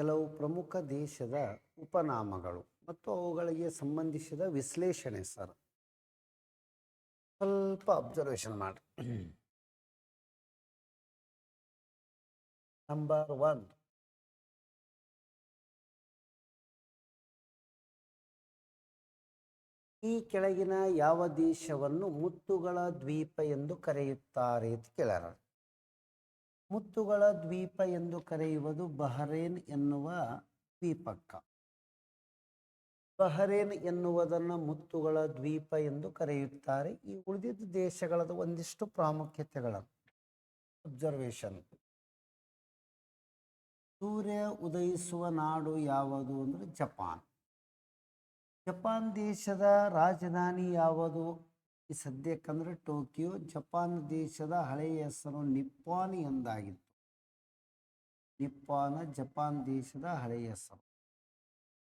ಕೆಲವು ಪ್ರಮುಖ ದೇಶದ ಉಪನಾಮಗಳು ಮತ್ತು ಅವುಗಳಿಗೆ ಸಂಬಂಧಿಸಿದ ವಿಶ್ಲೇಷಣೆ ಸರ್. ಸ್ವಲ್ಪ ಅಬ್ಸರ್ವೇಷನ್ ಮಾಡಿ. ನಂಬರ್ 1, ಈ ಕೆಳಗಿನ ಯಾವ ದೇಶವನ್ನು ಮುತ್ತುಗಳ ದ್ವೀಪ ಎಂದು ಕರೆಯುತ್ತಾರೆ ಅಂತ ಕೇಳ್ಯಾರ. ಮುತ್ತುಗಳ ದ್ವೀಪ ಎಂದು ಕರೆಯುವುದು ಬಹರೇನ್ ಎನ್ನುವ ದ್ವೀಪಕ್ಕ. ಬಹರೇನ್ ಎನ್ನುವುದನ್ನು ಮುತ್ತುಗಳ ದ್ವೀಪ ಎಂದು ಕರೆಯುತ್ತಾರೆ. ಈ ಉಳಿದಿದ್ದ ದೇಶಗಳದ ಒಂದಿಷ್ಟು ಪ್ರಾಮುಖ್ಯತೆಗಳನ್ನು ಅಬ್ಸರ್ವೇಷನ್. ಸೂರ್ಯ ಉದಯಿಸುವ ನಾಡು ಯಾವುದು ಅಂದರೆ ಜಪಾನ್. ಜಪಾನ್ ದೇಶದ ರಾಜಧಾನಿ ಯಾವುದು? ಈ ಸದ್ಯಕ್ಕಂದ್ರೆ ಟೋಕಿಯೋ. ಜಪಾನ್ ದೇಶದ ಹಳೆಯ ಹೆಸರು ನಿಪ್ಪಾನ್ ಎಂದಾಗಿತ್ತು. ನಿಪ್ಪಾನ್ ಜಪಾನ್ ದೇಶದ ಹಳೆಯ ಹೆಸರು.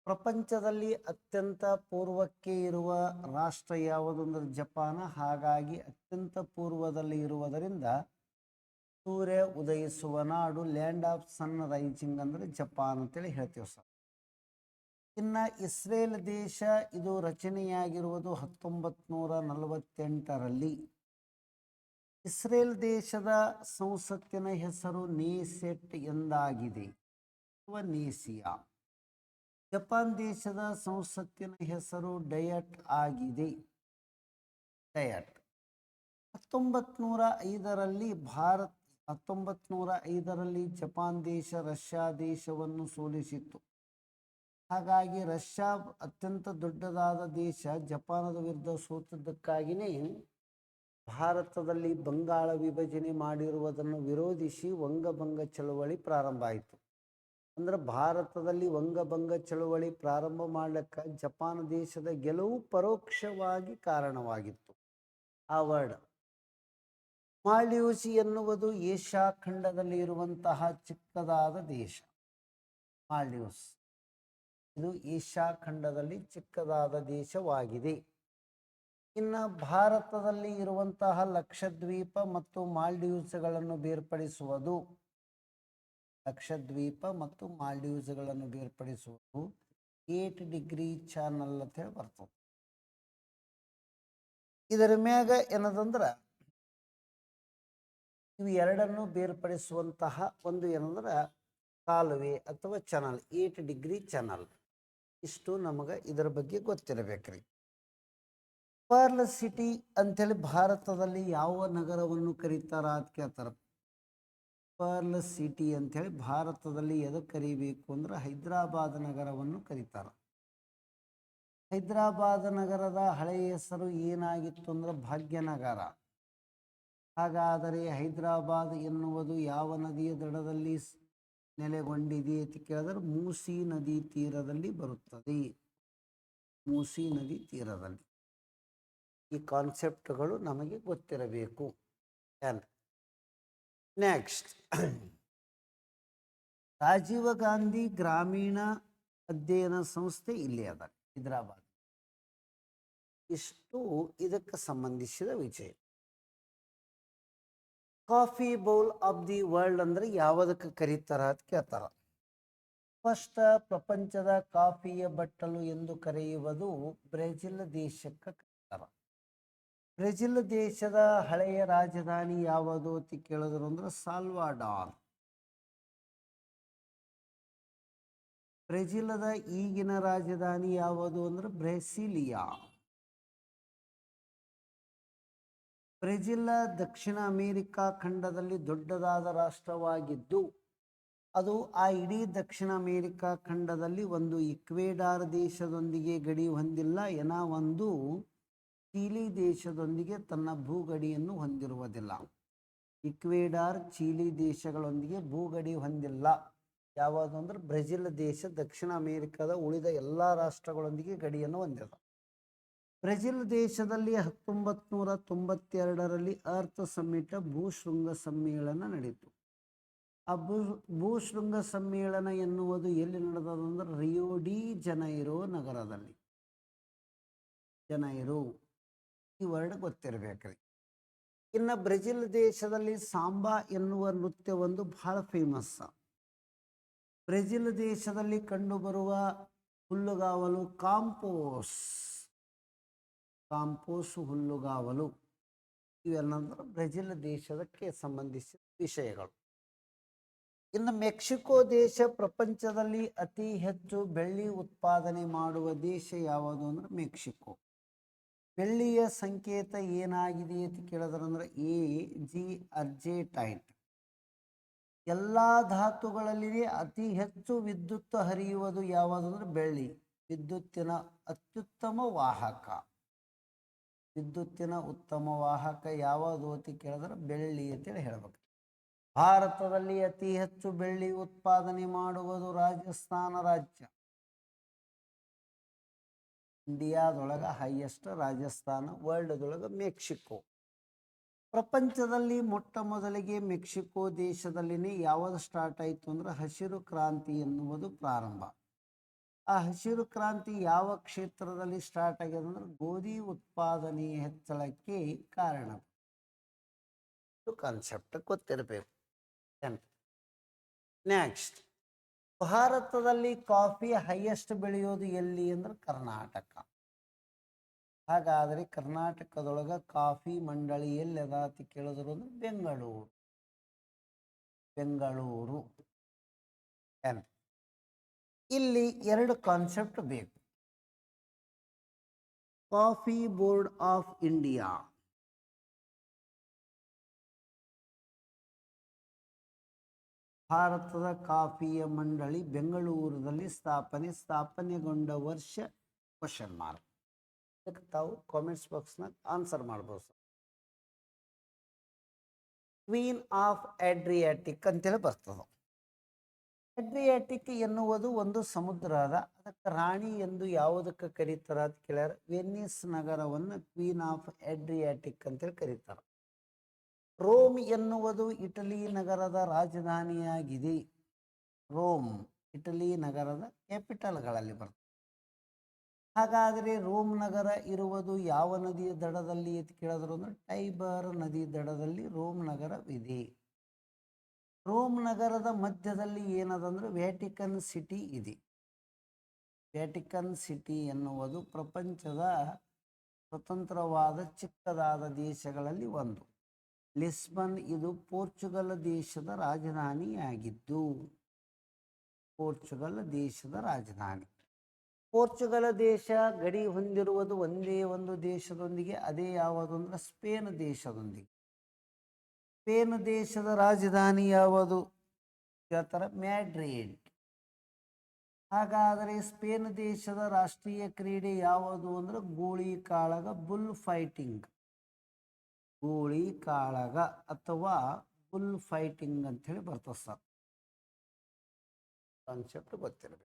ಪ್ರಪಂಚದಲ್ಲಿ ಅತ್ಯಂತ ಪೂರ್ವಕ್ಕೆ ಇರುವ ರಾಷ್ಟ್ರ ಯಾವುದು ಅಂದರೆ ಜಪಾನ್. ಹಾಗಾಗಿ ಅತ್ಯಂತ ಪೂರ್ವದಲ್ಲಿ ಇರುವುದರಿಂದ ಸೂರ್ಯ ಉದಯಿಸುವ ನಾಡು, ಲ್ಯಾಂಡ್ ಆಫ್ ಸನ್ ರೈಸಿಂಗ್ ಅಂದರೆ ಜಪಾನ್ ಅಂತೇಳಿ ಹೇಳ್ತೀವಿ ಸರ್. ಇನ್ನು ಇಸ್ರೇಲ್ ದೇಶ, ಇದು ರಚನೆಯಾಗಿರುವುದು 1948ರಲ್ಲಿ. ಇಸ್ರೇಲ್ ದೇಶದ ಸಂಸತ್ತಿನ ಹೆಸರು ನೇಸೆಟ್ ಎಂದಾಗಿದೆ ಅಥವಾ ನೇಸಿಯಾ. ಜಪಾನ್ ದೇಶದ ಸಂಸತ್ತಿನ ಹೆಸರು ಡಯಟ್ ಆಗಿದೆ, ಡಯಟ್. 1905ರಲ್ಲಿ ಜಪಾನ್ ದೇಶ ರಷ್ಯಾ ದೇಶವನ್ನು ಸೋಲಿಸಿತ್ತು. ಹಾಗಾಗಿ ರಷ್ಯಾ ಅತ್ಯಂತ ದೊಡ್ಡದಾದ ದೇಶ ಜಪಾನದ ವಿರುದ್ಧ ಸೋತದ್ದಕ್ಕಾಗಿಯೇ ಭಾರತದಲ್ಲಿ ಬಂಗಾಳ ವಿಭಜನೆ ಮಾಡಿರುವುದನ್ನು ವಿರೋಧಿಸಿ ವಂಗಭಂಗ ಚಳವಳಿ ಪ್ರಾರಂಭ ಆಯಿತು. ಅಂದ್ರೆ ಭಾರತದಲ್ಲಿ ವಂಗಭಂಗ ಚಳವಳಿ ಪ್ರಾರಂಭ ಮಾಡಲಿಕ್ಕೆ ಜಪಾನ್ ದೇಶದ ಗೆಲುವು ಪರೋಕ್ಷವಾಗಿ ಕಾರಣವಾಗಿತ್ತು. ಆ ವರ್ಡ್ ಮಾಲ್ಡೀವ್ಸ್ ಎನ್ನುವುದು ಏಷ್ಯಾ ಖಂಡದಲ್ಲಿ ಇರುವಂತಹ ಚಿಕ್ಕದಾದ ದೇಶ. ಮಾಲ್ಡೀವ್ಸ್ ಇದು ಏಷ್ಯಾ ಖಂಡದಲ್ಲಿ ಚಿಕ್ಕದಾದ ದೇಶವಾಗಿದೆ. ಇನ್ನು ಭಾರತದಲ್ಲಿ ಇರುವಂತಹ ಲಕ್ಷದ್ವೀಪ ಮತ್ತು ಮಾಲ್ಡೀವ್ಸ್ಗಳನ್ನು ಬೇರ್ಪಡಿಸುವುದು, ಲಕ್ಷದ್ವೀಪ ಮತ್ತು ಮಾಲ್ಡೀವ್ಸ್ಗಳನ್ನು ಬೇರ್ಪಡಿಸುವುದು 8 ಡಿಗ್ರಿ ಚಾನಲ್ ಅಂತ ಹೇಳಿ ಬರ್ತದೆ. ಇದರ ಮ್ಯಾಗ ಏನದಂದ್ರೆ ಇವು ಎರಡನ್ನು ಬೇರ್ಪಡಿಸುವಂತಹ ಒಂದು ಏನಂದ್ರೆ ಕಾಲುವೆ ಅಥವಾ ಚಾನಲ್, 8 ಡಿಗ್ರಿ ಚಾನಲ್. ಇಷ್ಟು ನಮಗೆ ಇದರ ಬಗ್ಗೆ ಗೊತ್ತಿರಬೇಕ್ರಿ. ಪರ್ಲ್ ಸಿಟಿ ಅಂತೇಳಿ ಭಾರತದಲ್ಲಿ ಯಾವ ನಗರವನ್ನು ಕರೀತಾರ ಅಂತ ಕೇಳ್ತಾರ. ಪರ್ಲ್ ಸಿಟಿ ಅಂಥೇಳಿ ಭಾರತದಲ್ಲಿ ಎದಕ್ಕೆ ಕರೀಬೇಕು ಅಂದ್ರೆ ಹೈದರಾಬಾದ್ ನಗರವನ್ನು ಕರೀತಾರ. ಹೈದರಾಬಾದ್ ನಗರದ ಹಳೆಯ ಹೆಸರು ಏನಾಗಿತ್ತು ಅಂದ್ರೆ ಭಾಗ್ಯನಗರ. ಹಾಗಾದರೆ ಹೈದರಾಬಾದ್ ಎನ್ನುವುದು ಯಾವ ನದಿಯ ದಡದಲ್ಲಿ ನೆಲೆಗೊಂಡಿದೆ ಅಂತ ಕೇಳಿದ್ರೆ ಮೂಸಿ ನದಿ ತೀರದಲ್ಲಿ ಬರುತ್ತದೆ. ಮೂಸಿ ನದಿ ತೀರದಲ್ಲಿ. ಈ ಕಾನ್ಸೆಪ್ಟ್ಗಳು ನಮಗೆ ಗೊತ್ತಿರಬೇಕು. ನೆಕ್ಸ್ಟ್, ರಾಜೀವ್ ಗಾಂಧಿ ಗ್ರಾಮೀಣ ಅಧ್ಯಯನ ಸಂಸ್ಥೆ ಇಲ್ಲಿ ಅದ ಹೈದರಾಬಾದ್. ಇಷ್ಟು ಇದಕ್ಕೆ ಸಂಬಂಧಿಸಿದ ವಿಷಯ. Coffee bowl of the world ಅಂದ್ರೆ ಯಾವುದಕ್ಕೆ ಕರೀತಾರ ಅಂತ ಕೇಳ್ತಾರ. ಫಸ್ಟ್, ಪ್ರಪಂಚದ ಕಾಫಿಯ ಬಟ್ಟಲು ಎಂದು ಕರೆಯುವುದು ಬ್ರೆಜಿಲ್ ದೇಶಕ್ಕೆ ಕರೀತಾರ. ಬ್ರೆಜಿಲ್ ದೇಶದ ಹಳೆಯ ರಾಜಧಾನಿ ಯಾವುದು ಅಂತ ಕೇಳಿದ್ರು ಅಂದ್ರೆ ಸಾಲ್ವಾಡಾರ್. ಬ್ರೆಜಿಲದ ಈಗಿನ ರಾಜಧಾನಿ ಯಾವುದು ಅಂದ್ರೆ ಬ್ರೆಸಿಲಿಯಾ. ಬ್ರೆಜಿಲ್ ದಕ್ಷಿಣ ಅಮೆರಿಕಾ ಖಂಡದಲ್ಲಿ ದೊಡ್ಡದಾದ ರಾಷ್ಟ್ರವಾಗಿದ್ದು ಅದು ಆ ಇಡೀ ದಕ್ಷಿಣ ಅಮೆರಿಕಾ ಖಂಡದಲ್ಲಿ ಒಂದು ಇಕ್ವೆಡಾರ್ ದೇಶದೊಂದಿಗೆ ಗಡಿ ಹೊಂದಿಲ್ಲ, ಒಂದು ಚೀಲಿ ದೇಶದೊಂದಿಗೆ ತನ್ನ ಭೂಗಡಿಯನ್ನು ಹೊಂದಿರುವುದಿಲ್ಲ. ಇಕ್ವೆಡಾರ್, ಚೀಲಿ ದೇಶಗಳೊಂದಿಗೆ ಭೂಗಡಿ ಹೊಂದಿಲ್ಲ. ಯಾವುದು ಅಂದ್ರೆ ಬ್ರೆಜಿಲ್ ದೇಶ ದಕ್ಷಿಣ ಅಮೆರಿಕದ ಉಳಿದ ಎಲ್ಲ ರಾಷ್ಟ್ರಗಳೊಂದಿಗೆ ಗಡಿಯನ್ನು ಹೊಂದಿದೆ. ಬ್ರೆಜಿಲ್ ದೇಶದಲ್ಲಿ 1992ರಲ್ಲಿ ಅರ್ತ್ ಸಮ್ಮಿಟ್ ಭೂಶೃಂಗ ಸಮ್ಮೇಳನ ನಡೆಯಿತು. ಆ ಭೂಶೃಂಗ ಸಮ್ಮೇಳನ ಎನ್ನುವುದು ಎಲ್ಲಿ ನಡೆದಂದ್ರೆ ರಿಯೋ ಡಿ ಜನೈರೋ ನಗರದಲ್ಲಿ. ಜನೈರೋ ಈ ವರ್ಡ್ ಗೊತ್ತಿರಬೇಕ್ರಿ. ಇನ್ನು ಬ್ರೆಜಿಲ್ ದೇಶದಲ್ಲಿ ಸಾಂಬಾ ಎನ್ನುವ ನೃತ್ಯ ಒಂದು ಬಹಳ ಫೇಮಸ್. ಬ್ರೆಜಿಲ್ ದೇಶದಲ್ಲಿ ಕಂಡುಬರುವ ಹುಲ್ಲುಗಾವಲು ಕಾಂಪೋಸ್ ಹುಲ್ಲುಗಾವಲು. ಇವೆಲ್ಲಂದ್ರೆ ಬ್ರೆಜಿಲ್ ದೇಶಕ್ಕೆ ಸಂಬಂಧಿಸಿದ ವಿಷಯಗಳು. ಇನ್ನು ಮೆಕ್ಸಿಕೋ ದೇಶ ಪ್ರಪಂಚದಲ್ಲಿ ಅತಿ ಹೆಚ್ಚು ಬೆಳ್ಳಿ ಉತ್ಪಾದನೆ ಮಾಡುವ ದೇಶ ಯಾವುದು ಅಂದ್ರೆ ಮೆಕ್ಸಿಕೋ. ಬೆಳ್ಳಿಯ ಸಂಕೇತ ಏನಾಗಿದೆ ಅಂತ ಕೇಳಿದ್ರಂದ್ರೆ Ag ಅರ್ಜೆಂಟೈನ್. ಎಲ್ಲ ಧಾತುಗಳಲ್ಲಿ ಅತಿ ಹೆಚ್ಚು ವಿದ್ಯುತ್ ಹರಿಯುವುದು ಯಾವುದು ಅಂದ್ರೆ ಬೆಳ್ಳಿ. ವಿದ್ಯುತ್ತಿನ ಅತ್ಯುತ್ತಮ ವಾಹಕ, ವಿದ್ಯುತ್ತಿನ ಉತ್ತಮ ವಾಹಕ ಯಾವುದು ಅಂತ ಕೇಳಿದ್ರೆ ಬೆಳ್ಳಿ ಅಂತೇಳಿ ಹೇಳ್ಬೇಕು. ಭಾರತದಲ್ಲಿ ಅತಿ ಹೆಚ್ಚು ಬೆಳ್ಳಿ ಉತ್ಪಾದನೆ ಮಾಡುವುದು ರಾಜಸ್ಥಾನ ರಾಜ್ಯ. ಇಂಡಿಯಾದೊಳಗೆ ಹೈಯೆಸ್ಟ್ ರಾಜಸ್ಥಾನ, ವರ್ಲ್ಡ್ದೊಳಗೆ ಮೆಕ್ಸಿಕೋ. ಪ್ರಪಂಚದಲ್ಲಿ ಮೊಟ್ಟ ಮೊದಲಿಗೆ ಮೆಕ್ಸಿಕೋ ದೇಶದಲ್ಲಿನೇ ಯಾವುದು ಸ್ಟಾರ್ಟ್ ಆಯಿತು ಅಂದ್ರೆ ಹಸಿರು ಕ್ರಾಂತಿ ಎನ್ನುವುದು ಪ್ರಾರಂಭ. ಆ ಹಸಿರು ಕ್ರಾಂತಿ ಯಾವ ಕ್ಷೇತ್ರದಲ್ಲಿ ಸ್ಟಾರ್ಟ್ ಆಗಿದೆ ಅಂದ್ರೆ ಗೋಧಿ ಉತ್ಪಾದನೆ ಹೆಚ್ಚಳಕ್ಕೆ ಕಾರಣ. ಕಾನ್ಸೆಪ್ಟ್ ಗೊತ್ತಿರಬೇಕು. ನೆಕ್ಸ್ಟ್, ಭಾರತದಲ್ಲಿ ಕಾಫಿ ಹೈಯೆಸ್ಟ್ ಬೆಳೆಯೋದು ಎಲ್ಲಿ ಅಂದ್ರೆ ಕರ್ನಾಟಕ. ಹಾಗಾದರೆ ಕರ್ನಾಟಕದೊಳಗೆ ಕಾಫಿ ಮಂಡಳಿ ಎಲ್ಲಿ ಅದ ಅಂತ ಕೇಳಿದ್ರು ಅಂದ್ರೆ ಬೆಂಗಳೂರು. ಇಲ್ಲಿ ಎರಡು ಕಾನ್ಸೆಪ್ಟ್ ಬೇಕು. ಕಾಫಿ ಬೋರ್ಡ್ ಆಫ್ ಇಂಡಿಯಾ, ಭಾರತದ ಕಾಫಿಯ ಮಂಡಳಿ ಬೆಂಗಳೂರಿನಲ್ಲಿ ಸ್ಥಾಪನೆಗೊಂಡ ವರ್ಷ ಕ್ವಶನ್ ಮಾರ್ಕ್. ಇದಕ್ಕೆ ತಾವು ಕಾಮೆಂಟ್ಸ್ ಬಾಕ್ಸ್ನಾಗ ಆನ್ಸರ್ ಮಾಡ್ಬೋದು. ಕ್ವೀನ್ ಆಫ್ ಅಡ್ರಿಯಾಟಿಕ್ ಅಂತೇಳಿ ಬರ್ತದೆ. ಅಡ್ರಿಯಾಟಿಕ್ ಎನ್ನುವುದು ಒಂದು ಸಮುದ್ರ ಅದ. ಅದಕ್ಕೆ ರಾಣಿ ಎಂದು ಯಾವುದಕ್ಕೆ ಕರೀತಾರ ಅಂತ ಕೇಳ್ಯಾರ. ವೆನಿಸ್ ನಗರವನ್ನು ಕ್ವೀನ್ ಆಫ್ ಅಡ್ರಿಯಾಟಿಕ್ ಅಂತೇಳಿ ಕರೀತಾರೆ. ರೋಮ್ ಎನ್ನುವುದು ಇಟಲಿ ನಗರದ ರಾಜಧಾನಿಯಾಗಿದೆ. ರೋಮ್ ಇಟಲಿ ನಗರದ ಕ್ಯಾಪಿಟಲ್ಗಳಲ್ಲಿ ಬರ್ತದೆ. ಹಾಗಾದರೆ ರೋಮ್ ನಗರ ಇರುವುದು ಯಾವ ನದಿಯ ದಡದಲ್ಲಿ ಅಂತ ಕೇಳಿದ್ರು ಅಂದ್ರೆ ಟೈಬರ್ ನದಿ ದಡದಲ್ಲಿ ರೋಮ್ ನಗರವಿದೆ. ರೋಮ್ ನಗರದ ಮಧ್ಯದಲ್ಲಿ ಏನದಂದ್ರೆ ವ್ಯಾಟಿಕನ್ ಸಿಟಿ ಇದೆ. ವ್ಯಾಟಿಕನ್ ಸಿಟಿ ಎನ್ನುವುದು ಪ್ರಪಂಚದ ಸ್ವತಂತ್ರವಾದ ಚಿಕ್ಕದಾದ ದೇಶಗಳಲ್ಲಿ ಒಂದು. ಲಿಸ್ಬನ್ ಇದು ಪೋರ್ಚುಗಲ್ ದೇಶದ ರಾಜಧಾನಿಯಾಗಿದ್ದು, ಪೋರ್ಚುಗಲ್ ದೇಶದ ರಾಜಧಾನಿ. ಪೋರ್ಚುಗಲ್ ದೇಶ ಗಡಿ ಹೊಂದಿರುವುದು ಒಂದೇ ಒಂದು ದೇಶದೊಂದಿಗೆ. ಅದೇ ಯಾವುದು ಅಂದ್ರೆ ಸ್ಪೇನ್ ದೇಶದೊಂದಿಗೆ. ಸ್ಪೇನ್ ದೇಶದ ರಾಜಧಾನಿ ಯಾವುದು ಹೇಳ್ತಾರೆ ಮ್ಯಾಡ್ರಿಡ್. ಹಾಗಾದರೆ ಸ್ಪೇನ್ ದೇಶದ ರಾಷ್ಟ್ರೀಯ ಕ್ರೀಡೆ ಯಾವುದು ಅಂದ್ರೆ ಗೋಳಿ ಕಾಳಗ, ಬುಲ್ ಫೈಟಿಂಗ್. ಗೋಳಿ ಕಾಳಗ ಅಥವಾ ಬುಲ್ ಫೈಟಿಂಗ್ ಅಂತ ಹೇಳಿ ಬರ್ತದೆ ಸರ್. ಕಾನ್ಸೆಪ್ಟ್ ಗೊತ್ತಿರಬೇಕು.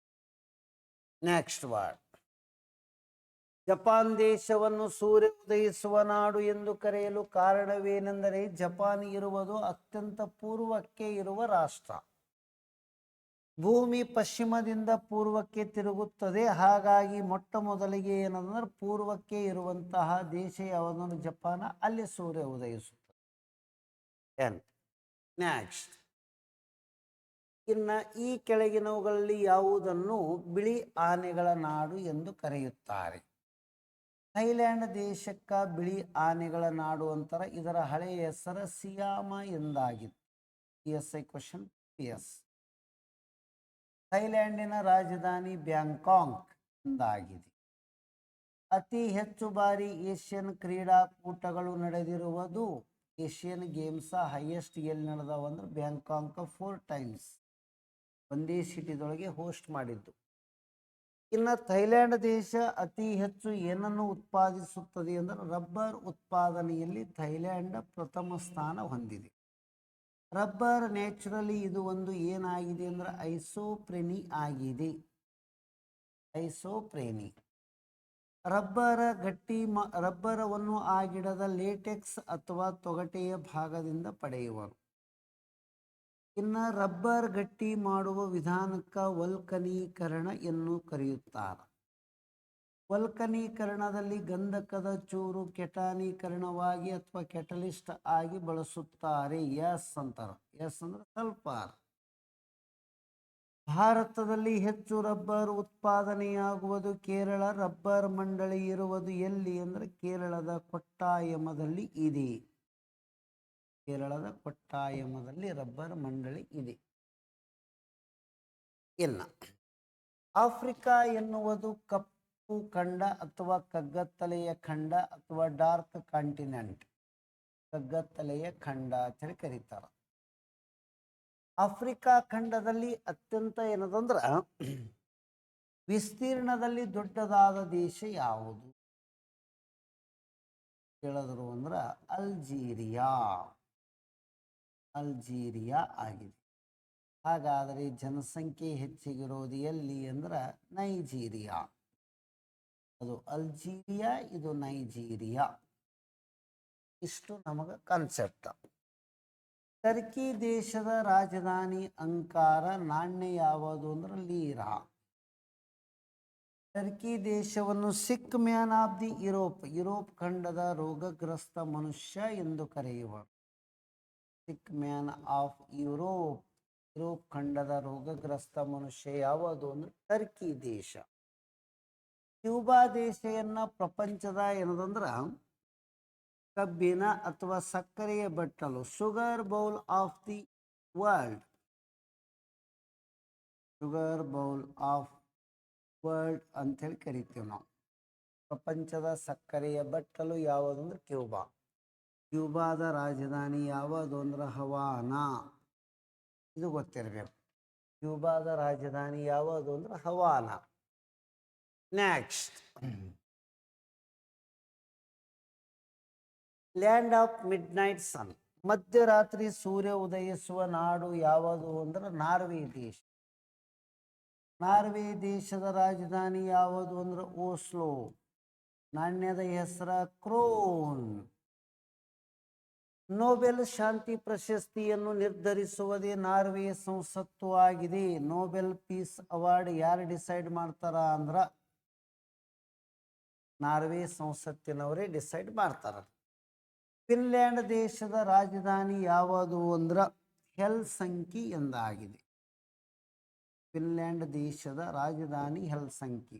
ನೆಕ್ಸ್ಟ್ ವರ್ಡ್, ಜಪಾನ್ ದೇಶವನ್ನು ಸೂರ್ಯ ಉದಯಿಸುವ ನಾಡು ಎಂದು ಕರೆಯಲು ಕಾರಣವೇನೆಂದರೆ ಜಪಾನ್ ಇರುವುದು ಅತ್ಯಂತ ಪೂರ್ವಕ್ಕೆ ಇರುವ ರಾಷ್ಟ್ರ. ಭೂಮಿ ಪಶ್ಚಿಮದಿಂದ ಪೂರ್ವಕ್ಕೆ ತಿರುಗುತ್ತದೆ. ಹಾಗಾಗಿ ಮೊಟ್ಟ ಮೊದಲಿಗೆ ಏನಂದ್ರೆ ಪೂರ್ವಕ್ಕೆ ಇರುವಂತಹ ದೇಶ ಯಾವುದಂದ್ರೆ ಜಪಾನ. ಅಲ್ಲಿ ಸೂರ್ಯ ಉದಯಿಸುತ್ತದೆ. ನೆಕ್ಸ್ಟ್, ಇನ್ನು ಈ ಕೆಳಗಿನವುಗಳಲ್ಲಿ ಯಾವುದನ್ನು ಬಿಳಿ ಆನೆಗಳ ನಾಡು ಎಂದು ಕರೆಯುತ್ತಾರೆ? ಥೈಲ್ಯಾಂಡ್ ದೇಶಕ್ಕ ಬಿಳಿ ಆನೆಗಳ ನಾಡು ಅಂತಾರ. ಇದರ ಹಳೆಯ ಹೆಸರು ಸಿಯಾಮ ಎಂದಾಗಿತ್ತು. PSI question PS. ಥೈಲ್ಯಾಂಡಿನ ರಾಜಧಾನಿ ಬ್ಯಾಂಕಾಕ್ ಎಂದಾಗಿದೆ. ಅತಿ ಹೆಚ್ಚು ಬಾರಿ ಏಷ್ಯನ್ ಕ್ರೀಡಾಕೂಟಗಳು ನಡೆದಿರುವುದು ಏಷ್ಯನ್ ಗೇಮ್ಸ್ ಹೈಯೆಸ್ಟ್ ಎಲ್ಲಿ ನಡೆದವು ಅಂದ್ರೆ ಬ್ಯಾಂಕಾಕ್ 4 times. ಒಂದೇ ಸಿಟಿದೊಳಗೆ ಹೋಸ್ಟ್ ಮಾಡಿದ್ದು. ಇನ್ನು ಥೈಲ್ಯಾಂಡ್ ದೇಶ ಅತಿ ಹೆಚ್ಚು ಏನನ್ನು ಉತ್ಪಾದಿಸುತ್ತದೆ ಅಂದರೆ ರಬ್ಬರ್ ಉತ್ಪಾದನೆಯಲ್ಲಿ ಥೈಲ್ಯಾಂಡ್ ಪ್ರಥಮ ಸ್ಥಾನ ಹೊಂದಿದೆ. ರಬ್ಬರ್ ನ್ಯಾಚುರಲಿ ಇದು ಒಂದು ಏನಾಗಿದೆ ಅಂದ್ರೆ ಐಸೋಪ್ರೆನಿ ಆಗಿದೆ. ಐಸೋಪ್ರೆನಿ ರಬ್ಬರವನ್ನು ಆ ಗಿಡದ ಲೇಟೆಕ್ಸ್ ಅಥವಾ ತೊಗಟೆಯ ಭಾಗದಿಂದ ಪಡೆಯುವರು. ಇನ್ನು ರಬ್ಬರ್ ಗಟ್ಟಿ ಮಾಡುವ ವಿಧಾನಕ್ಕೆ ವಲ್ಕನೀಕರಣ ಎಂದು ಕರೆಯುತ್ತಾರೆ. ವಲ್ಕನೀಕರಣದಲ್ಲಿ ಗಂಧಕದ ಚೂರು ಕೆಟಾನೀಕರಣವಾಗಿ ಅಥವಾ ಕೆಟಲಿಸ್ಟ್ ಆಗಿ ಬಳಸುತ್ತಾರೆ. ಎಸ್ ಅಂತಾರೆ. ಎಸ್ ಅಂದ್ರೆ ಸಲ್ಫರ್. ಭಾರತದಲ್ಲಿ ಹೆಚ್ಚು ರಬ್ಬರ್ ಉತ್ಪಾದನೆಯಾಗುವುದು ಕೇರಳ. ರಬ್ಬರ್ ಮಂಡಳಿ ಇರುವುದು ಎಲ್ಲಿ ಅಂದರೆ ಕೇರಳದ ಕೊಟ್ಟಾಯಮದಲ್ಲಿ ಇದೆ. ಕೇರಳದ ಕೊಟ್ಟಾಯಮದಲ್ಲಿ ರಬ್ಬರ್ ಮಂಡಳಿ ಇದೆ. ಇನ್ನು ಆಫ್ರಿಕಾ ಎನ್ನುವುದು ಕಪ್ಪು ಖಂಡ ಅಥವಾ ಕಗ್ಗತ್ತಲೆಯ ಖಂಡ ಅಥವಾ ಡಾರ್ಕ್ ಕಾಂಟಿನೆಂಟ್, ಕಗ್ಗತ್ತಲೆಯ ಖಂಡ ಅಂತೇಳಿ ಕರೀತಾರೆ. ಆಫ್ರಿಕಾ ಖಂಡದಲ್ಲಿ ಅತ್ಯಂತ ಏನದಂದ್ರೆ ವಿಸ್ತೀರ್ಣದಲ್ಲಿ ದೊಡ್ಡದಾದ ದೇಶ ಯಾವುದು ಹೇಳಿದ್ರು ಅಂದ್ರೆ ಅಲ್ಜೀರಿಯಾ. ಅಲ್ಜೀರಿಯಾ ಆಗಿದೆ. ಹಾಗಾದರೆ ಜನಸಂಖ್ಯೆ ಹೆಚ್ಚಿಗಿರೋದು ಎಲ್ಲಿ ಅಂದ್ರೆ ನೈಜೀರಿಯಾ. ಅದು ಅಲ್ಜೀರಿಯಾ, ಇದು ನೈಜೀರಿಯಾ. ಇಷ್ಟು ನಮಗೆ ಕಾನ್ಸೆಪ್ಟ್. ಟರ್ಕಿ ದೇಶದ ರಾಜಧಾನಿ ಅಂಕಾರ. ನಾಣ್ಯ ಯಾವುದು ಅಂದ್ರೆ ಲೀರಾ. ಟರ್ಕಿ ದೇಶವನ್ನು ಸಿಕ್ ಮ್ಯಾನ್ ಆಫ್ ದಿ ಯುರೋಪ್ ಖಂಡದ ರೋಗಗ್ರಸ್ತ ಮನುಷ್ಯ ಎಂದು ಕರೆಯುವರು. ಸಿಕ್ ಮ್ಯಾನ್ ಆಫ್ ಯುರೋಪ್ ಖಂಡದ ರೋಗಗ್ರಸ್ತ ಮನುಷ್ಯ ಯಾವುದು ಅಂದ್ರೆ ಟರ್ಕಿ ದೇಶ. ಕ್ಯೂಬಾ ದೇಶವನ್ನ ಪ್ರಪಂಚದ ಏನದಂದ್ರ ಕಬ್ಬಿನ ಅಥವಾ ಸಕ್ಕರೆಯ ಬಟ್ಟಲು, sugar bowl of the world. Sugar bowl of world ಅಂತೇಳಿ ಕರಿತೀವಿ ನಾವು. ಪ್ರಪಂಚದ ಸಕ್ಕರೆಯ ಬಟ್ಟಲು ಯಾವುದು ಅಂದ್ರೆ ಕ್ಯೂಬಾ. ಕ್ಯೂಬಾದ ರಾಜಧಾನಿ ಯಾವುದು ಅಂದ್ರೆ ಹವಾನಾ. ಇದು ಗೊತ್ತಿರಬೇಕು. ಕ್ಯೂಬಾದ ರಾಜಧಾನಿ ಯಾವುದು ಅಂದ್ರೆ Havana. Next, land of midnight sun. ಮಧ್ಯರಾತ್ರಿ ಸೂರ್ಯ ಉದಯಿಸುವ ನಾಡು ಯಾವುದು ಅಂದ್ರೆ ನಾರ್ವೆ ದೇಶ. ನಾರ್ವೆ ದೇಶದ ರಾಜಧಾನಿ ಯಾವುದು ಅಂದ್ರೆ ಓಸ್ಲೋ. ನಾಣ್ಯದ ಹೆಸರ ಕ್ರೋನ್. ನೊಬೆಲ್ ಶಾಂತಿ ಪ್ರಶಸ್ತಿಯನ್ನು ನಿರ್ಧರಿಸುವುದೇ ನಾರ್ವೆ ಸಂಸತ್ತು ಆಗಿದೆ. ನೊಬೆಲ್ ಪೀಸ್ ಅವಾರ್ಡ್ ಯಾರು ಡಿಸೈಡ್ ಮಾಡ್ತಾರ ಅಂದ್ರ ನಾರ್ವೆ ಸಂಸತ್ತಿನವರೇ ಡಿಸೈಡ್ ಮಾಡ್ತಾರ. ಫಿನ್ಲ್ಯಾಂಡ್ ದೇಶದ ರಾಜಧಾನಿ ಯಾವುದು ಅಂದ್ರ ಹೆಲ್ಸಂಕಿ ಎಂದಾಗಿದೆ. ಫಿನ್ಲ್ಯಾಂಡ್ ದೇಶದ ರಾಜಧಾನಿ ಹೆಲ್ಸಂಕಿ.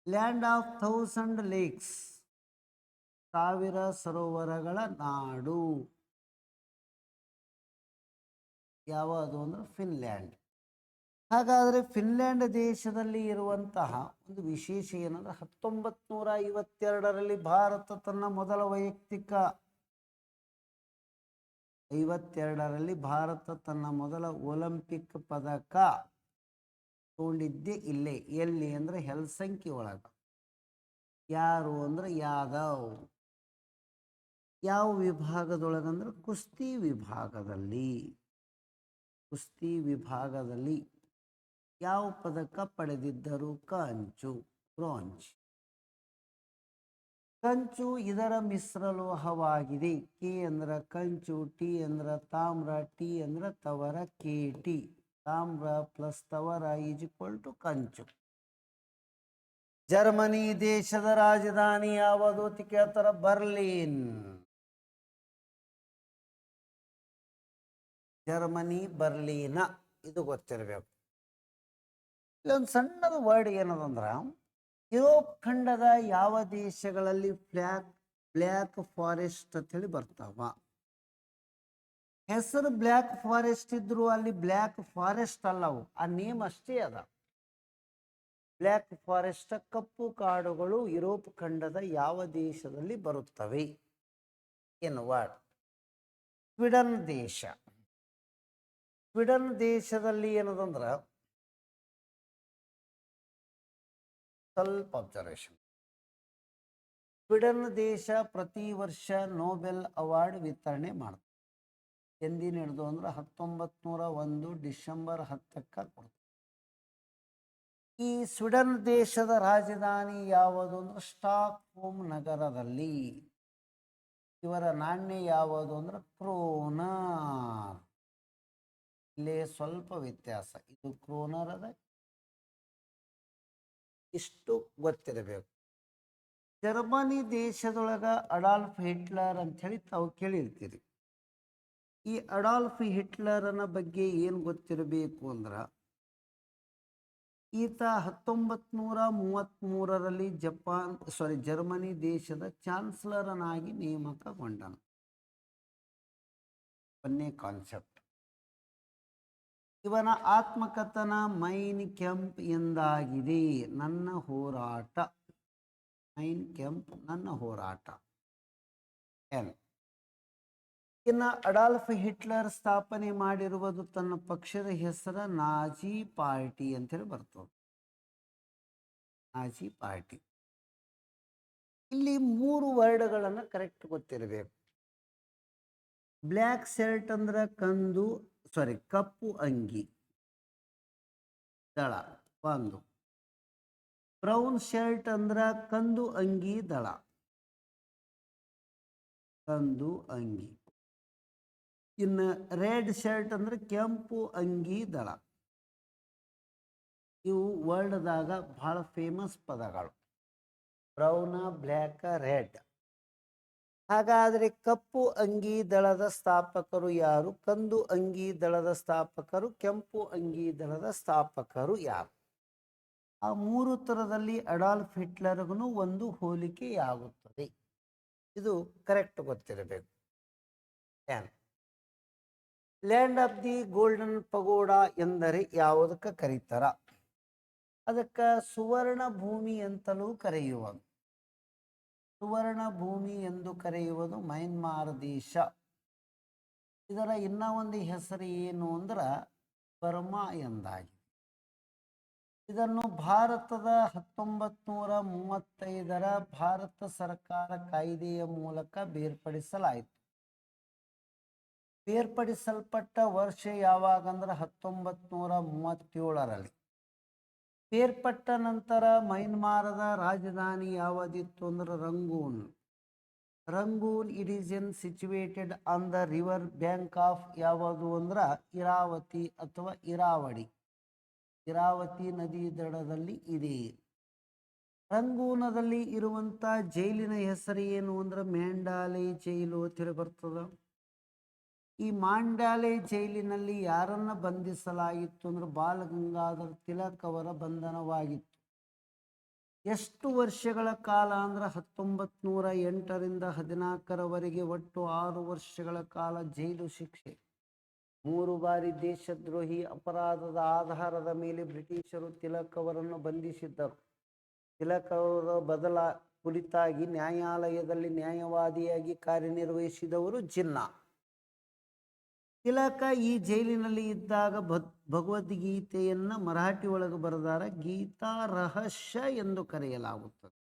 Land of 1000 lakes. 1000 ಸರೋವರಗಳ ನಾಡು ಯಾವುದು ಅಂದ್ರೆ ಫಿನ್ಲ್ಯಾಂಡ್. ಹಾಗಾದರೆ ಫಿನ್ಲ್ಯಾಂಡ್ ದೇಶದಲ್ಲಿ ಇರುವಂತಹ ಒಂದು ವಿಶೇಷ ಏನಂದ್ರೆ 1952ರಲ್ಲಿ ಭಾರತ ತನ್ನ ಮೊದಲ ವೈಯಕ್ತಿಕ 52ರಲ್ಲಿ ಭಾರತ ತನ್ನ ಮೊದಲ ಒಲಿಂಪಿಕ್ ಪದಕ ತಗೊಂಡಿದ್ದೇ ಇಲ್ಲೇ. ಎಲ್ಲಿ ಅಂದ್ರೆ ಹೆಲ್ಸಂಕಿ ಒಳಗ. ಯಾರು ಅಂದ್ರೆ ಯಾದವ್. ಯಾವ ವಿಭಾಗದೊಳಗಂದ್ರೆ ಕುಸ್ತಿ ವಿಭಾಗದಲ್ಲಿ. ಕುಸ್ತಿ ವಿಭಾಗದಲ್ಲಿ ಯಾವ ಪದಕ ಪಡೆದಿದ್ದರು? ಕಂಚು, ಬ್ರಾಂಜ್. ಕಂಚು ಇದರ ಮಿಶ್ರಲೋಹವಾಗಿದೆ. ಕೆ ಅಂದ್ರ ಕಂಚು, ಟಿ ಅಂದ್ರ ತಾಮ್ರ, ಟಿ ಅಂದ್ರ ತವರ, ಕೆ ಟಿ. ತಾಮ್ರ ಪ್ಲಸ್ ತವರ ಈಸ್ ಈಕ್ವಲ್ ಟು ಕಂಚು. ಜರ್ಮನಿ ದೇಶದ ರಾಜಧಾನಿ ಯಾವುದು ಅಂತ ಕೇಳ್ತಾರ? ಬರ್ಲಿನ್. Germany Berlin. ಇದು ಗೊತ್ತಿರಬೇಕು. ಇಲ್ಲೊಂದು ಸಣ್ಣದ ವರ್ಡ್ ಏನದಂದ್ರ ಯುರೋಪ್ ಖಂಡದ ಯಾವ ದೇಶಗಳಲ್ಲಿ ಬ್ಲ್ಯಾಕ್ ಫಾರೆಸ್ಟ್ ಅಂತ ಹೇಳಿ ಬರ್ತಾವ. ಹೆಸರು ಬ್ಲ್ಯಾಕ್ ಫಾರೆಸ್ಟ್ ಇದ್ರು ಅಲ್ಲಿ ಬ್ಲ್ಯಾಕ್ ಫಾರೆಸ್ಟ್ ಅಲ್ಲವು, ಆ ನೇಮ್ ಅಷ್ಟೇ ಅದ. ಬ್ಲ್ಯಾಕ್ ಫಾರೆಸ್ಟ್ ಕಪ್ಪು ಕಾಡುಗಳು ಯುರೋಪ್ ಖಂಡದ ಯಾವ ದೇಶದಲ್ಲಿ ಬರುತ್ತವೆ ಎನ್ನುವ ಸ್ವೀಡನ್ ದೇಶ. ಸ್ವೀಡನ್ ದೇಶದಲ್ಲಿ ಏನದಂದ್ರ ಸ್ವಲ್ಪ ಅಬ್ಸರ್ವೇಷನ್. ಸ್ವೀಡನ್ ದೇಶ ಪ್ರತಿ ವರ್ಷ ನೊಬೆಲ್ ಅವಾರ್ಡ್ ವಿತರಣೆ ಮಾಡ್ತಾರೆ. ಎಂದಿನ ಹಿಡಿದು ಅಂದ್ರೆ 1901 ಡಿಸೆಂಬರ್ 10ಕ್ಕೆ ಕೊಡ್ತಾರೆ. ಈ ಸ್ವೀಡನ್ ದೇಶದ ರಾಜಧಾನಿ ಯಾವುದು ಅಂದ್ರೆ ಸ್ಟಾಕ್ ಹೋಮ್ ನಗರದಲ್ಲಿ. ಇವರ ನಾಣ್ಯ ಯಾವುದು ಅಂದ್ರೆ ಕ್ರೋನರ್. ಇಲ್ಲೇ ಸ್ವಲ್ಪ ವ್ಯತ್ಯಾಸ. ಇದು ಕ್ರೋನರ್ ಅದ. ಇಷ್ಟು ಗೊತ್ತಿರಬೇಕು. ಜರ್ಮನಿ ದೇಶದೊಳಗ ಅಡಾಲ್ಫ್ ಹಿಟ್ಲರ್ ಅಂತ ಹೇಳಿ ತಾವು ಕೇಳಿರ್ತೀರಿ. ಈ ಅಡಾಲ್ಫ್ ಹಿಟ್ಲರನ ಬಗ್ಗೆ ಏನು ಗೊತ್ತಿರಬೇಕು ಅಂದ್ರೆ ಈತ 1933ರಲ್ಲಿ ಜರ್ಮನಿ ದೇಶದ ಚಾನ್ಸಲರನಾಗಿ ನೇಮಕಗೊಂಡನು. ಒಂದೇ ಕಾನ್ಸೆಪ್ಟ್. ಇವನ ಆತ್ಮಕಥನ ಮೈನ್ ಕೆಂಪ್ ಎಂದಾಗಿದೆ. ನನ್ನ ಹೋರಾಟ. ಮೈನ್ ಕೆಂಪ್ ನನ್ನ ಹೋರಾಟ. ಇನ್ನು ಅಡಾಲ್ಫ್ ಹಿಟ್ಲರ್ ಸ್ಥಾಪನೆ ಮಾಡಿರುವುದು ತನ್ನ ಪಕ್ಷದ ಹೆಸರ ನಾಜಿ ಪಾರ್ಟಿ ಅಂತೇಳಿ ಬರ್ತದೆ. Nazi party. ಇಲ್ಲಿ 3 ವರ್ಡ್ಗಳನ್ನು ಕರೆಕ್ಟ್ ಗೊತ್ತಿರಬೇಕು. ಬ್ಲ್ಯಾಕ್ ಶರ್ಟ್ ಅಂದ್ರೆ ಕಪ್ಪು ಅಂಗಿ ದಳ ಒಂದು. ಬ್ರೌನ್ ಶರ್ಟ್ ಅಂದ್ರ ಕಂದು ಅಂಗಿ ದಳ, ಕಂದು ಅಂಗಿ. ಇನ್ನು ರೆಡ್ ಶರ್ಟ್ ಅಂದ್ರೆ ಕೆಂಪು ಅಂಗಿ ದಳ. ಇವು ವರ್ಲ್ಡ್ದಾಗ ಬಹಳ ಫೇಮಸ್ ಪದಗಳು. Brown, black, red. ಹಾಗಾದರೆ ಕಪ್ಪು ಅಂಗಿ ದಳದ ಸ್ಥಾಪಕರು ಯಾರು? ಕಂದು ಅಂಗಿ ದಳದ ಸ್ಥಾಪಕರು, ಕೆಂಪು ಅಂಗಿ ದಳದ ಸ್ಥಾಪಕರು ಯಾರು? ಆ 3 ಥರದಲ್ಲಿ ಅಡಾಲ್ಫ್ ಹಿಟ್ಲರ್ಗೂ ಒಂದು ಹೋಲಿಕೆಯಾಗುತ್ತದೆ. ಇದು ಕರೆಕ್ಟ್ ಗೊತ್ತಿರಬೇಕು. Land of the golden pagoda ಎಂದರೆ ಯಾವುದಕ್ಕೆ ಕರೀತಾರ? ಅದಕ್ಕೆ ಸುವರ್ಣ ಭೂಮಿ ಅಂತಲೂ ಕರೆಯುವುದು. ಸುವರ್ಣ ಭೂಮಿ ಎಂದು ಕರೆಯುವುದು ಮಯನ್ಮಾರ್ ದೇಶ. ಇದರ ಇನ್ನ ಒಂದು ಹೆಸರು ಏನು ಅಂದ್ರೆ ಬರ್ಮಾ ಎಂದಾಗಿದೆ. ಇದನ್ನು ಭಾರತದ 1935ರ ಭಾರತ ಸರ್ಕಾರ ಕಾಯ್ದೆಯ ಮೂಲಕ ಬೇರ್ಪಡಿಸಲಾಯಿತು. ಬೇರ್ಪಡಿಸಲ್ಪಟ್ಟ ವರ್ಷ ಯಾವಾಗಂದ್ರೆ 1937ರಲ್ಲಿ. ಬೇರ್ಪಟ್ಟ ನಂತರ ಮಯನ್ಮಾರದ ರಾಜಧಾನಿ ಯಾವುದಿತ್ತು ಅಂದ್ರೆ Rangoon. It is situated on the river bank of ಯಾವುದು ಅಂದ್ರೆ ಇರಾವತಿ ಅಥವಾ ಇರಾವತಿ ನದಿ ದಡದಲ್ಲಿ ಇದೆ. ರಂಗೂನದಲ್ಲಿ ಇರುವಂತ ಜೈಲಿನ ಹೆಸರು ಏನು ಅಂದ್ರೆ ಮ್ಯಾಂಡಾಲೆ ಜೈಲು ಅಂತ ಬರ್ತದ. ಈ ಮಾಂಡಾಲೆ ಜೈಲಿನಲ್ಲಿ ಯಾರನ್ನ ಬಂಧಿಸಲಾಗಿತ್ತು ಅಂದ್ರೆ ಬಾಲ ಗಂಗಾಧರ್ ತಿಲಕ್ ಅವರ ಬಂಧನವಾಗಿತ್ತು. ಎಷ್ಟು ವರ್ಷಗಳ ಕಾಲ ಅಂದ್ರೆ 1908ರಿಂದ 14ರವರೆಗೆ ಒಟ್ಟು 6 ವರ್ಷಗಳ ಕಾಲ ಜೈಲು ಶಿಕ್ಷೆ. 3 ಬಾರಿ ದೇಶದ್ರೋಹಿ ಅಪರಾಧದ ಆಧಾರದ ಮೇಲೆ ಬ್ರಿಟಿಷರು ತಿಲಕ್ ಅವರನ್ನು ಬಂಧಿಸಿದ್ದರು. ತಿಲಕ್ ಅವರ ಕುರಿತಾಗಿ ನ್ಯಾಯಾಲಯದಲ್ಲಿ ನ್ಯಾಯವಾದಿಯಾಗಿ ಕಾರ್ಯನಿರ್ವಹಿಸಿದವರು ಜಿನ್ನಾ. ತಿಲಕ ಈ ಜೈಲಿನಲ್ಲಿ ಇದ್ದಾಗ ಭಗವದ್ಗೀತೆಯನ್ನ ಮರಾಠಿ ಒಳಗೆ ಬರೆದಾರ. ಗೀತಾ ರಹಸ್ಯ ಎಂದು ಕರೆಯಲಾಗುತ್ತದೆ.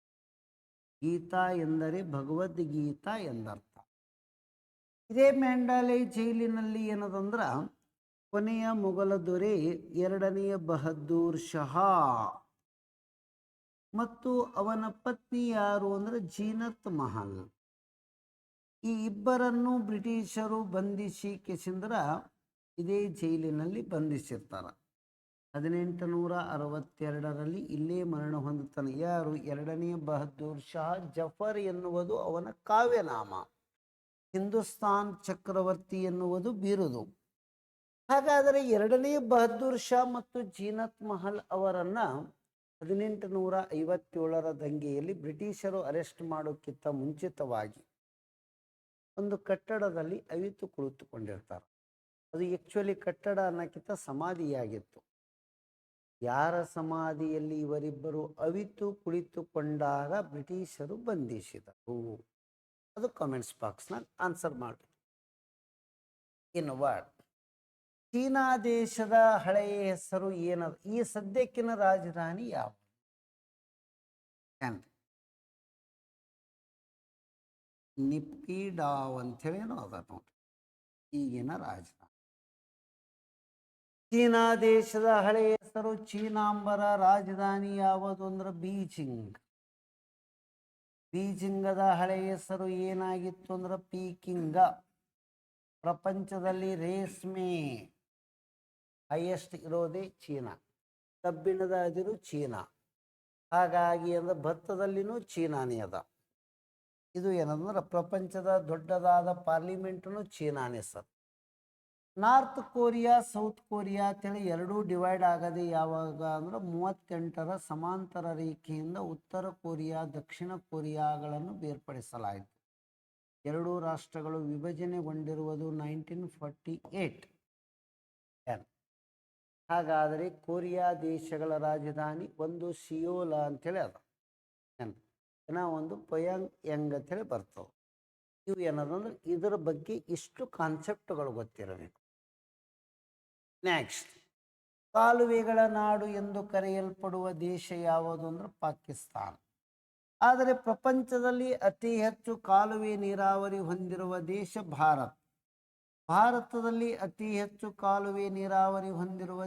ಗೀತಾ ಎಂದರೆ ಭಗವದ್ಗೀತಾ ಎಂದರ್ಥ. ಇದೇ ಮ್ಯಾಂಡಾಲೆ ಜೈಲಿನಲ್ಲಿ ಏನದಂದ್ರ ಕೊನೆಯ ಮೊಘಲ ದೊರೆ 2ನೇ ಬಹದ್ದೂರ್ ಶಹಾ ಮತ್ತು ಅವನ ಪತ್ನಿ ಯಾರು ಅಂದ್ರೆ ಜೀನತ್ ಮಹಲ್. ಈ ಇಬ್ಬರನ್ನು ಬ್ರಿಟಿಷರು ಬಂಧಿಸಿ ಕೆಸಿಂದ್ರ ಇದೇ ಜೈಲಿನಲ್ಲಿ ಬಂಧಿಸಿರ್ತಾರ. 1862ರಲ್ಲಿ ಇಲ್ಲೇ ಮರಣ ಹೊಂದುತ್ತಾನೆ. ಯಾರು? 2ನೇ ಬಹದ್ದೂರ್ ಶಾ. ಜಫರ್ ಎನ್ನುವುದು ಅವನ ಕಾವ್ಯನಾಮ. ಹಿಂದೂಸ್ತಾನ್ ಚಕ್ರವರ್ತಿ ಎನ್ನುವುದು ಬಿರುದು. ಹಾಗಾದರೆ 2ನೇ ಬಹದ್ದೂರ್ ಶಾ ಮತ್ತು ಜೀನತ್ ಮಹಲ್ ಅವರನ್ನ 1857ರ ದಂಗೆಯಲ್ಲಿ ಬ್ರಿಟಿಷರು ಅರೆಸ್ಟ್ ಮಾಡೋಕ್ಕಿಂತ ಮುಂಚಿತವಾಗಿ ಒಂದು ಕಟ್ಟಡದಲ್ಲಿ ಅವಿತು ಕುಳಿತುಕೊಂಡಿರ್ತಾರೆ. ಅದು ಆಕ್ಚುಲಿ ಕಟ್ಟಡ ಅನ್ನಕ್ಕಿಂತ ಸಮಾಧಿಯಾಗಿತ್ತು. ಯಾರ ಸಮಾಧಿಯಲ್ಲಿ ಇವರಿಬ್ಬರು ಅವಿತು ಕುಳಿತುಕೊಂಡಾಗ ಬ್ರಿಟಿಷರು ಬಂಧಿಸಿದರು? ಅದು ಕಾಮೆಂಟ್ಸ್ ಬಾಕ್ಸ್ನಲ್ಲಿ ಆನ್ಸರ್ ಮಾಡಿ. ಇನ್ನು ವರ್ಡ್ ಚೀನಾ ದೇಶದ ಹಳೆಯ ಹೆಸರು ಏನದು? ಈ ಸದ್ಯಕ್ಕಿನ ರಾಜಧಾನಿ ಯಾವುದು? ನಿಪ್ಕಿಡಾವ್ ಅಂಥೇಳೇನೋ ಅದ ನೋಡಿ ಈಗಿನ ರಾಜಧಾನಿ. ಚೀನಾ ದೇಶದ ಹಳೆಯ ಹೆಸರು ಚೀನಾಂಬರ. ರಾಜಧಾನಿ ಯಾವುದು ಅಂದ್ರೆ ಬೀಜಿಂಗ್. ಬೀಜಿಂಗದ ಹಳೆಯ ಹೆಸರು ಏನಾಗಿತ್ತು ಅಂದ್ರೆ ಪೀಕಿಂಗ. ಪ್ರಪಂಚದಲ್ಲಿ ರೇಷ್ಮೆ ಹೈಯೆಸ್ಟ್ ಇರೋದೇ ಚೀನಾ. ಕಬ್ಬಿಣದ ಅದಿರು ಚೀನಾ. ಹಾಗಾಗಿ ಅಂದ್ರೆ ಭತ್ತದಲ್ಲಿನೂ ಚೀನಾನೇ ಅದ. ಇದು ಏನಂದ್ರೆ ಪ್ರಪಂಚದ ದೊಡ್ಡದಾದ ಪಾರ್ಲಿಮೆಂಟ್ನು ಚೀನಾನೇ sir. North Korea South Korea ಅಂತೇಳಿ ಎರಡೂ ಡಿವೈಡ್ ಆಗದೆ ಯಾವಾಗ ಅಂದ್ರೆ 38ರ ಸಮಾಂತರ ರೇಖೆಯಿಂದ ಉತ್ತರ ಕೊರಿಯಾ ದಕ್ಷಿಣ ಕೊರಿಯಾಗಳನ್ನು ಬೇರ್ಪಡಿಸಲಾಯಿತು. ಎರಡೂ ರಾಷ್ಟ್ರಗಳು ವಿಭಜನೆಗೊಂಡಿರುವುದು 1948. ಹಾಗಾದರೆ ಕೊರಿಯಾ ದೇಶಗಳ ರಾಜಧಾನಿ ಒಂದು ಸಿಯೋಲ ಅಂತೇಳಿ ಅದ, ಒಂದು ಪೊಯಾಂಗ್ ಯಂಗ್ ಅಂತೇಳಿ ಬರ್ತವೆ. ಇವು ಏನದಂದ್ರೆ ಇದರ ಬಗ್ಗೆ ಇಷ್ಟು ಕಾನ್ಸೆಪ್ಟ್ಗಳು ಗೊತ್ತಿರಬೇಕು. ನೆಕ್ಸ್ಟ್, ಕಾಲುವೆಗಳ ನಾಡು ಎಂದು ಕರೆಯಲ್ಪಡುವ ದೇಶ ಯಾವುದು ಅಂದ್ರೆ ಪಾಕಿಸ್ತಾನ. ಆದರೆ ಪ್ರಪಂಚದಲ್ಲಿ ಅತಿ ಹೆಚ್ಚು ಕಾಲುವೆ ನೀರಾವರಿ ಹೊಂದಿರುವ ದೇಶ ಭಾರತ. ಭಾರತದಲ್ಲಿ ಅತಿ ಹೆಚ್ಚು ಕಾಲುವೆ ನೀರಾವರಿ ಹೊಂದಿರುವ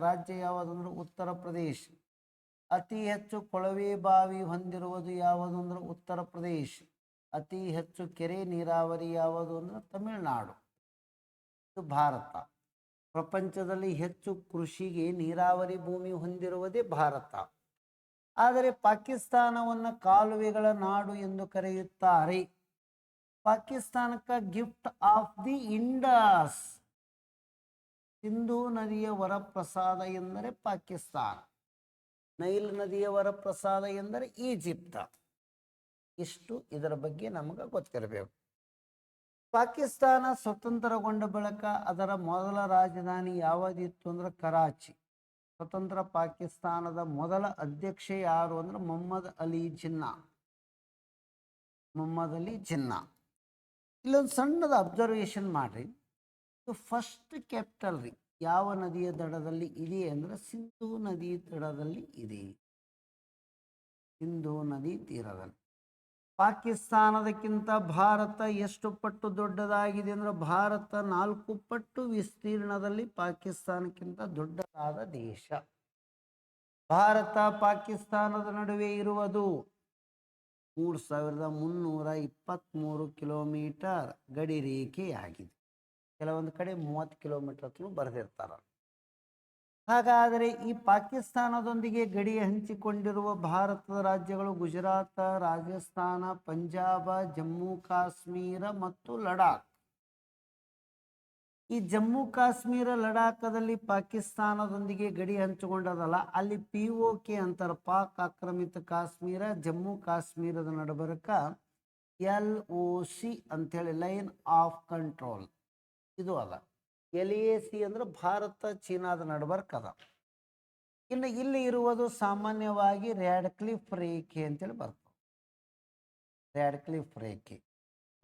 ರಾಜ್ಯ ಯಾವುದಂದ್ರೆ ಉತ್ತರ ಪ್ರದೇಶ. ಅತಿ ಹೆಚ್ಚು ಕೊಳವೆ ಬಾವಿ ಹೊಂದಿರುವುದು ಯಾವುದು ಅಂದ್ರೆ ಉತ್ತರ ಪ್ರದೇಶ. ಅತಿ ಹೆಚ್ಚು ಕೆರೆ ನೀರಾವರಿ ಯಾವುದು ಅಂದ್ರೆ ತಮಿಳುನಾಡು. ಇದು ಭಾರತ. ಪ್ರಪಂಚದಲ್ಲಿ ಹೆಚ್ಚು ಕೃಷಿಗೆ ನೀರಾವರಿ ಭೂಮಿ ಹೊಂದಿರುವುದೇ ಭಾರತ. ಆದರೆ ಪಾಕಿಸ್ತಾನವನ್ನು ಕಾಲುವೆಗಳ ನಾಡು ಎಂದು ಕರೆಯುತ್ತಾರೆ. ಪಾಕಿಸ್ತಾನಕ್ಕೆ gift of the Indus, Sindhu ನದಿಯ ವರಪ್ರಸಾದ ಎಂದರೆ ಪಾಕಿಸ್ತಾನ. ನೈಲ್ ನದಿಯ ವರಪ್ರಸಾದ ಎಂದರೆ ಈಜಿಪ್ಟ್. ಇಷ್ಟು ಇದರ ಬಗ್ಗೆ ನಮಗೆ ಗೊತ್ತಿರಬೇಕು. ಪಾಕಿಸ್ತಾನ ಸ್ವತಂತ್ರಗೊಂಡ ಬಳಿಕ ಅದರ ಮೊದಲ ರಾಜಧಾನಿ ಯಾವುದಿತ್ತು ಅಂದ್ರೆ ಕರಾಚಿ. ಸ್ವತಂತ್ರ ಪಾಕಿಸ್ತಾನದ ಮೊದಲ ಅಧ್ಯಕ್ಷ ಯಾರು ಅಂದ್ರೆ ಮೊಹಮ್ಮದ್ ಅಲಿ ಜಿನ್ನಾ. ಇಲ್ಲೊಂದು ಸಣ್ಣದ ಅಬ್ಸರ್ವೇಷನ್ ಮಾಡ್ರಿ. ಫಸ್ಟ್ ಕ್ಯಾಪಿಟಲ್ ರೀ ಯಾವ ನದಿಯ ದಡದಲ್ಲಿ ಇದೆ ಅಂದ್ರೆ ಸಿಂಧೂ ನದಿ ದಡದಲ್ಲಿ ಇದೆ. ಸಿಂಧೂ ನದಿ ತೀರದಲ್ಲಿ. ಪಾಕಿಸ್ತಾನದಕ್ಕಿಂತ ಭಾರತ ಎಷ್ಟು ಪಟ್ಟು ದೊಡ್ಡದಾಗಿದೆ ಅಂದ್ರೆ ಭಾರತ 4 ಪಟ್ಟು ವಿಸ್ತೀರ್ಣದಲ್ಲಿ ಪಾಕಿಸ್ತಾನಕ್ಕಿಂತ ದೊಡ್ಡದಾದ ದೇಶ. ಭಾರತ ಪಾಕಿಸ್ತಾನದ ನಡುವೆ ಇರುವುದು 3323 ಕಿಲೋಮೀಟರ್ ಗಡಿ ರೇಖೆಯಾಗಿದೆ. ಕೆಲವೊಂದು ಕಡೆ 30 ಕಿಲೋಮೀಟರ್ ಬರೆದಿರ್ತಾರ. ಹಾಗಾದರೆ ಈ ಪಾಕಿಸ್ತಾನದೊಂದಿಗೆ ಗಡಿ ಹಂಚಿಕೊಂಡಿರುವ ಭಾರತದ ರಾಜ್ಯಗಳು ಗುಜರಾತ್, ರಾಜಸ್ಥಾನ, ಪಂಜಾಬ್, ಜಮ್ಮು ಕಾಶ್ಮೀರ ಮತ್ತು ಲಡಾಖ್. ಈ ಜಮ್ಮು ಕಾಶ್ಮೀರ ಲಡಾಖದಲ್ಲಿ ಪಾಕಿಸ್ತಾನದೊಂದಿಗೆ ಗಡಿ ಹಂಚಿಕೊಂಡದಲ್ಲ, ಅಲ್ಲಿ POK ಅಂತಾರೆ, ಪಾಕ್ ಆಕ್ರಮಿತ ಕಾಶ್ಮೀರ. ಜಮ್ಮು ಕಾಶ್ಮೀರದ ನಡಬರ್ಕ LOC ಅಂತೇಳಿ ಲೈನ್ ಆಫ್ ಕಂಟ್ರೋಲ್ ಇದು ಅದ. LAC ಅಂದ್ರೆ ಭಾರತ ಚೀನಾದ ನಡಬರ್ಕ ಅದ. ಇನ್ನು ಇಲ್ಲಿ ಇರುವುದು ಸಾಮಾನ್ಯವಾಗಿ ರ್ಯಾಡ್ಕ್ಲಿಫ್ ರೇಖೆ ಅಂತೇಳಿ ಬರ್ತದೆ. ರ್ಯಾಡ್ಕ್ಲಿಫ್ ರೇಖೆ.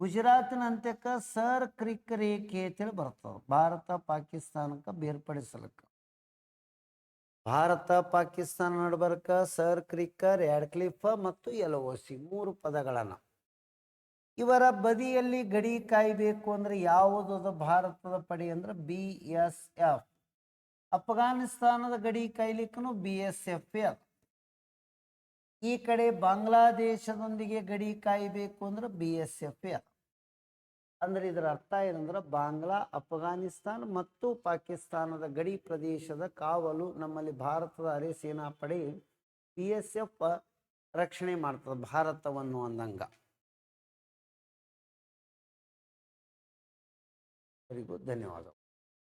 ಗುಜರಾತಿನ ಅಂತ್ಯಕ್ಕೆ ಸರ್ ಕ್ರಿಕ್ ರೇಖೆ ಅಂತೇಳಿ ಬರ್ತದೆ. ಭಾರತ ಪಾಕಿಸ್ತಾನಕ್ಕೆ ಬೇರ್ಪಡಿಸಲಿಕ್ಕೆ ಭಾರತ ಪಾಕಿಸ್ತಾನ ನಡಬರ್ಕ ಸರ್ ಕ್ರಿಕ್, ರ್ಯಾಡ್ಕ್ಲಿಫ್ ಮತ್ತು LOC 3 ಪದಗಳನ್ನು. ಇವರ ಬದಿಯಲ್ಲಿ ಗಡಿ ಕಾಯಬೇಕು ಅಂದ್ರೆ ಯಾವುದದ ಭಾರತದ ಪಡೆ ಅಂದ್ರೆ BSF. ಅಫ್ಘಾನಿಸ್ತಾನದ ಗಡಿ ಕಾಯ್ಲಿಕ್ಕೂ BSF ಅದ. ಈ ಕಡೆ ಬಾಂಗ್ಲಾದೇಶದೊಂದಿಗೆ ಗಡಿ ಕಾಯಬೇಕು ಅಂದ್ರೆ BSF ಅದ. ಅಂದ್ರೆ ಇದರ ಅರ್ಥ ಏನಂದ್ರೆ ಬಾಂಗ್ಲಾ, ಅಫ್ಘಾನಿಸ್ತಾನ ಮತ್ತು ಪಾಕಿಸ್ತಾನದ ಗಡಿ ಪ್ರದೇಶದ ಕಾವಲು ನಮ್ಮಲ್ಲಿ ಭಾರತದ ಅರೆ ಸೇನಾ ಪಡೆ BSF ರಕ್ಷಣೆ ಮಾಡ್ತದೆ ಭಾರತವನ್ನು ಅಂದಂಗ. ಧನ್ಯವಾದ.